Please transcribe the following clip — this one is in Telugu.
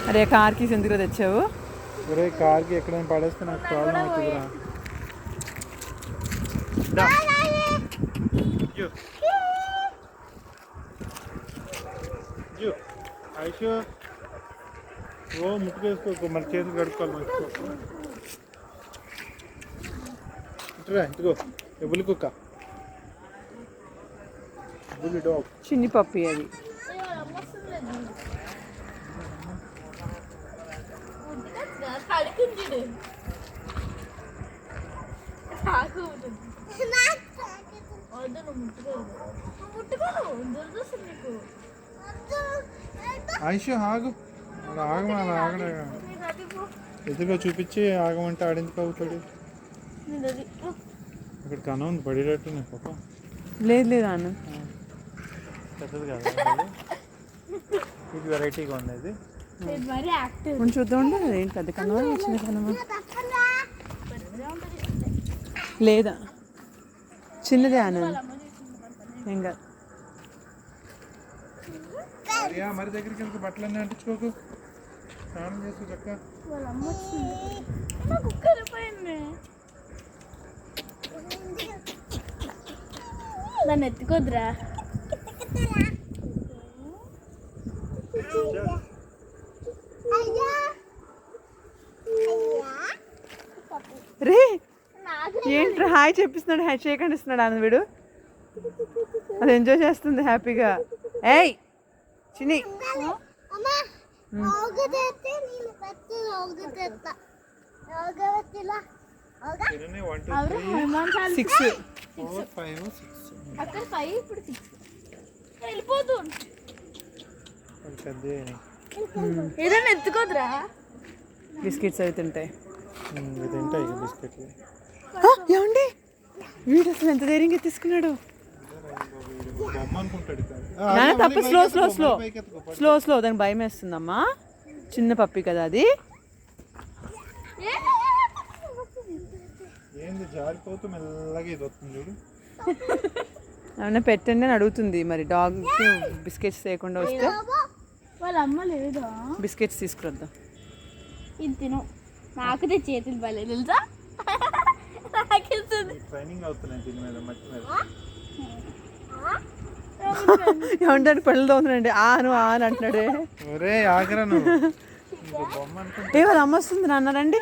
అరే కార్కి ఎందుకు తెచ్చావు? ఒరే కార్కి ఎక్కడైనా పడేస్తే నాకు ప్రాబ్లం అవుతుందిరా. ఐషు ఓ ముట్టు వేసుకోకు, మన చేతులు కడుక్కోవాలి మర్చిపోకు. ఇటురా, ఇదిగో ఎబులి కుక్క, ఎబులి డాగ్. చిన్ని పప్పి అది. ఐషు ఆగు, ఆగమా ఆగడ ఎదురుగా చూపించి ఆగమంటే ఆడెందుకు అవుతాడు? ఇక్కడ కన ఉంది పడేటట్టు నీ పాప. లేదు లేదు అన్న, పెద్దది కదా ఇది, వెరైటీగా ఉండేది. కొంచెం చూద్దాం. ఏంటి పెద్ద కనవా చిన్న కనవా? లేదా చిన్నదే ఆనంద్ ఇంకా. మరి దగ్గరికి వెళ్తే బట్టలన్నీ అంటించుకోకు, స్నానం చేస్తూ చక్క. నన్ను ఎత్తుకోద్దురా. రే ఏంట్రా హాయ్ చెప్పిస్తున్నాడు, హ్యాష్ షేక్ ఇస్తున్నాడు ఆనంద్ వీడు. అది ఎంజాయ్ చేస్తుంది హ్యాపీగా. ఏయ్ చిన్ని ఏదైనా ఎత్తుకోద్దురా. బిస్కెట్స్ అవి తింటాయి. బిస్కెట్లు ఏమండి వీడు అసలు ఎంత ధైర్యంగా తీసుకున్నాడు. తప్ప slow slow slow slow slow, దానికి భయం వేస్తుందమ్మా. చిన్న పప్పి కదా అది. జారిపోతూ మెల్లగా ఇది వస్తుంది చూడు. ఏమన్నా పెట్టండి అని అడుగుతుంది. మరి డాగ్కి బిస్కెట్స్ చేయకుండా వస్తే వాళ్ళ అమ్మ లేదా? బిస్కెట్స్ తీసుకురద్దాం. ఇది తిను, నాకు చేతులు బలే తెలుసా. ట్రైనింగ్ అవుతున్నాయి దీని మీద, మట్టి మీద. ఏమంటాడు పళ్ళు తోముతున్నాండి ఆను ఆను అంటున్నాడే. ఒరే ఆగరా నువ్వు, బొమ్మ ఏ వాళ్ళ అమ్మ వస్తుంది నాన్న రండి.